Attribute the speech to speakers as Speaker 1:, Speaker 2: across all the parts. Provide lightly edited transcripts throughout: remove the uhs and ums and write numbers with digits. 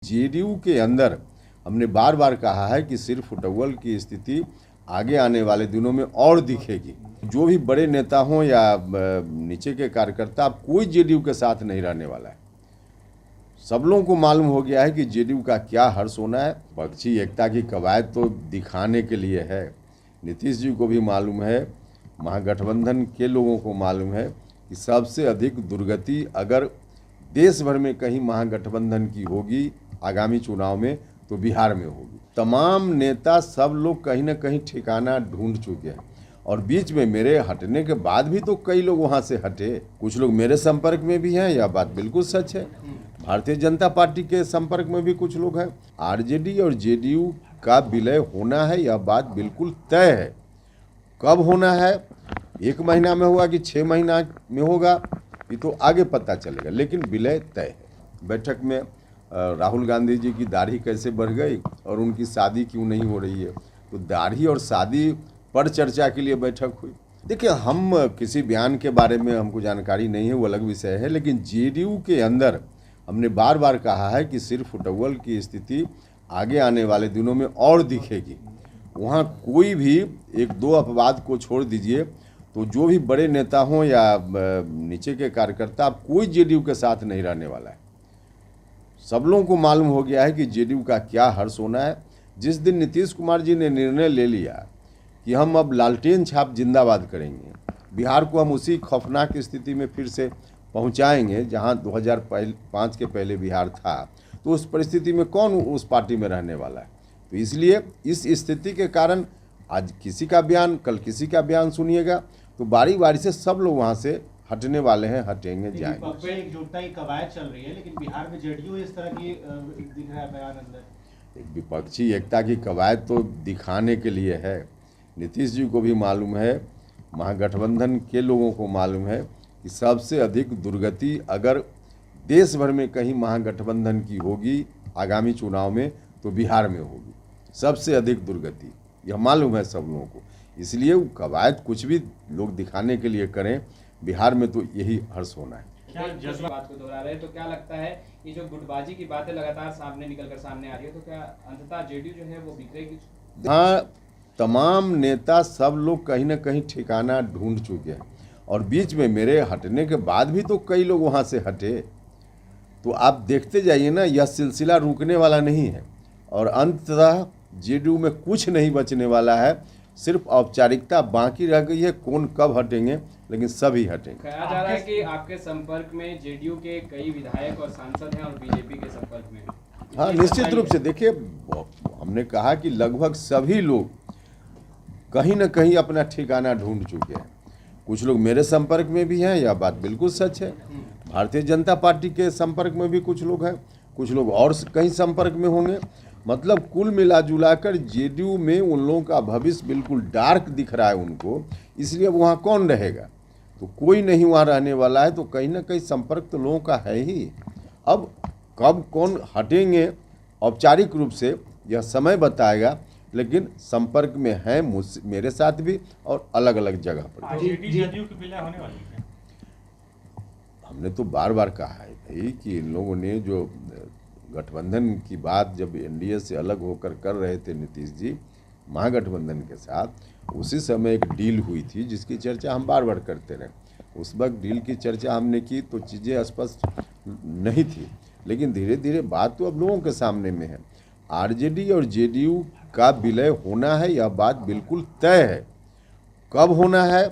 Speaker 1: JDU के अंदर हमने बार बार कहा है कि सिर फुटबॉल की स्थिति आगे आने वाले दिनों में और दिखेगी। जो भी बड़े नेता हों या नीचे के कार्यकर्ता, अब कोई जेडीयू के साथ नहीं रहने वाला है। सब लोगों को मालूम हो गया है कि जेडीयू का क्या हर्ष होना है। पक्षी एकता की कवायद तो दिखाने के लिए है। नीतीश जी को भी मालूम है, महागठबंधन के लोगों को मालूम है कि सबसे अधिक दुर्गति अगर देश भर में कहीं महागठबंधन की होगी आगामी चुनाव में तो बिहार में होगी। तमाम नेता सब लोग कहीं ना कहीं ठिकाना ढूंढ चुके हैं और बीच में मेरे हटने के बाद भी तो कई लोग वहां से हटे। कुछ लोग मेरे संपर्क में भी हैं, यह बात बिल्कुल सच है। भारतीय जनता पार्टी के संपर्क में भी कुछ लोग हैं। आरजेडी और जेडीयू का विलय होना है, यह बात बिल्कुल तय है। कब होना है, 1 महीना में होगा कि 6 महीना में होगा, ये तो आगे पता चलेगा, लेकिन विलय तय है। बैठक में राहुल गांधी जी की दाढ़ी कैसे बढ़ गई और उनकी शादी क्यों नहीं हो रही है, तो दाढ़ी और शादी पर चर्चा के लिए बैठक हुई। देखिए, हम किसी बयान के बारे में हमको जानकारी नहीं है, वो अलग विषय है, लेकिन जेडीयू के अंदर हमने बार बार कहा है कि सिर फुटबॉल की स्थिति आगे आने वाले दिनों में और दिखेगी। वहाँ कोई भी 1-2 अपवाद को छोड़ दीजिए तो जो भी बड़े नेता हों या नीचे के कार्यकर्ता, अब कोई जेडीयू के साथ नहीं रहने वाला है। सब लोगों को मालूम हो गया है कि जेडीयू का क्या हर्ष होना है। जिस दिन नीतीश कुमार जी ने निर्णय ले लिया कि हम अब लालटेन छाप जिंदाबाद करेंगे, बिहार को हम उसी खौफनाक स्थिति में फिर से पहुंचाएंगे जहां 2005 के पहले बिहार था, तो उस परिस्थिति में कौन उस पार्टी में रहने वाला है। तो इसलिए इस स्थिति के कारण आज किसी का बयान, कल किसी का बयान सुनिएगा, तो बारी बारी से सब लोग वहां से हटने वाले हैं, हटेंगे, जाएंगे।
Speaker 2: एकजुटता की कवायद चल रही है, लेकिन बिहार में जेडीयू इस तरह की दिख रहा है बयान अंदर।
Speaker 1: विपक्षी एकता की कवायद तो दिखाने के लिए है। नीतीश जी को भी मालूम है, महागठबंधन के लोगों को मालूम है कि सबसे अधिक दुर्गति अगर देश भर में कहीं महागठबंधन की होगी आगामी चुनाव में तो बिहार में होगी। सबसे अधिक दुर्गति यह मालूम है सब लोगों को। इसलिए वो कवायद कुछ भी लोग दिखाने के लिए करें, बिहार में तो यही हर्ष होना है।
Speaker 3: क्या जिस बात को दोहरा रहे, तो क्या लगता है ये जो गुटबाजी की बातें लगातार निकलकर सामने आ रही है, तो क्या अंततः जेडीयू जो है वो बिखरेगी?
Speaker 1: हाँ, तमाम नेता सब लोग कहीं ना कहीं ठिकाना ढूंढ चुके हैं और बीच में मेरे हटने के बाद भी तो कई लोग वहाँ से हटे। तो आप देखते जाइए ना, यह सिलसिला रुकने वाला नहीं है और अंततः जेडीयू में कुछ नहीं बचने वाला है। सिर्फ औपचारिकता बाकी रह गई है, कौन कब हटेंगे, लेकिन सभी हटेंगे।
Speaker 3: कहा जा रहा है कि आपके संपर्क में जेडीयू के कई विधायक और सांसद हैं और बीजेपी के संपर्क में।
Speaker 1: हाँ, निश्चित रूप से। देखिए, हमने कहा कि लगभग सभी लोग कहीं ना कहीं अपना ठिकाना ढूंढ चुके हैं। कुछ लोग मेरे संपर्क में भी हैं, यह बात बिल्कुल सच है। भारतीय जनता पार्टी के संपर्क में भी कुछ लोग हैं, कुछ लोग और कहीं संपर्क में होंगे। मतलब कुल मिला जुलाकर जेडीयू में उन लोगों का भविष्य बिल्कुल डार्क दिख रहा है उनको। इसलिए वहाँ कौन रहेगा, तो कोई नहीं वहाँ रहने वाला है। तो कहीं ना कहीं संपर्क तो लोगों का है ही। अब कब कौन हटेंगे औपचारिक रूप से यह समय बताएगा, लेकिन संपर्क में है मेरे साथ भी और अलग अलग जगह पर।
Speaker 2: जेडीयू की विलय होने वाली है।
Speaker 1: हमने तो बार बार कहा है भाई कि इन लोगों ने जो गठबंधन की बात जब एनडीए से अलग होकर कर रहे थे नीतीश जी महागठबंधन के साथ, उसी समय एक डील हुई थी जिसकी चर्चा हम बार बार करते रहे। उस वक्त डील की चर्चा हमने की तो चीज़ें स्पष्ट नहीं थी, लेकिन धीरे धीरे बात तो अब लोगों के सामने में है। आरजेडी और जेडीयू का विलय होना है, यह बात बिल्कुल तय है। कब होना है,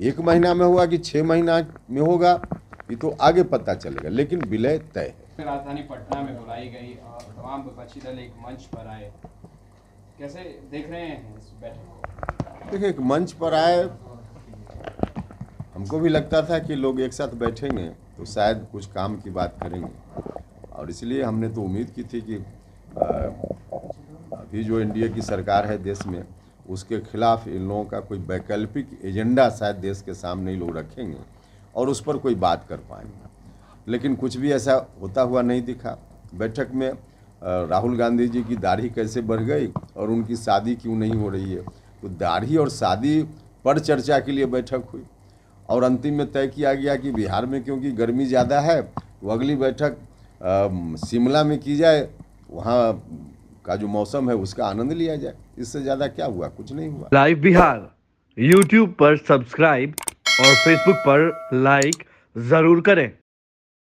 Speaker 1: 1 महीना में होगा कि 6 महीना में होगा, ये तो आगे पता चलेगा, लेकिन विलय तय है।
Speaker 3: राजधानी पटना में बुलाई गई और तमाम विपक्षी दल एक मंच पर आए, कैसे देख रहे हैं इस बैठक को?
Speaker 1: देखिए, एक मंच पर आए, हमको भी लगता था कि लोग एक साथ बैठेंगे तो शायद कुछ काम की बात करेंगे, और इसलिए हमने तो उम्मीद की थी कि अभी जो एनडीए की सरकार है देश में, उसके खिलाफ इन लोगों का कोई वैकल्पिक एजेंडा शायद देश के सामने ही लोग रखेंगे और उस पर कोई बात कर पाएंगे। लेकिन कुछ भी ऐसा होता हुआ नहीं दिखा। बैठक में राहुल गांधी जी की दाढ़ी कैसे बढ़ गई और उनकी शादी क्यों नहीं हो रही है, तो दाढ़ी और शादी पर चर्चा के लिए बैठक हुई और अंतिम में तय किया गया कि बिहार में क्योंकि गर्मी ज़्यादा है तो अगली बैठक शिमला में की जाए वहाँ का जो मौसम है उसका आनंद लिया जाए। इससे ज़्यादा क्या हुआ? कुछ नहीं हुआ।
Speaker 4: लाइव बिहार यूट्यूब पर सब्सक्राइब और फेसबुक पर लाइक जरूर करें।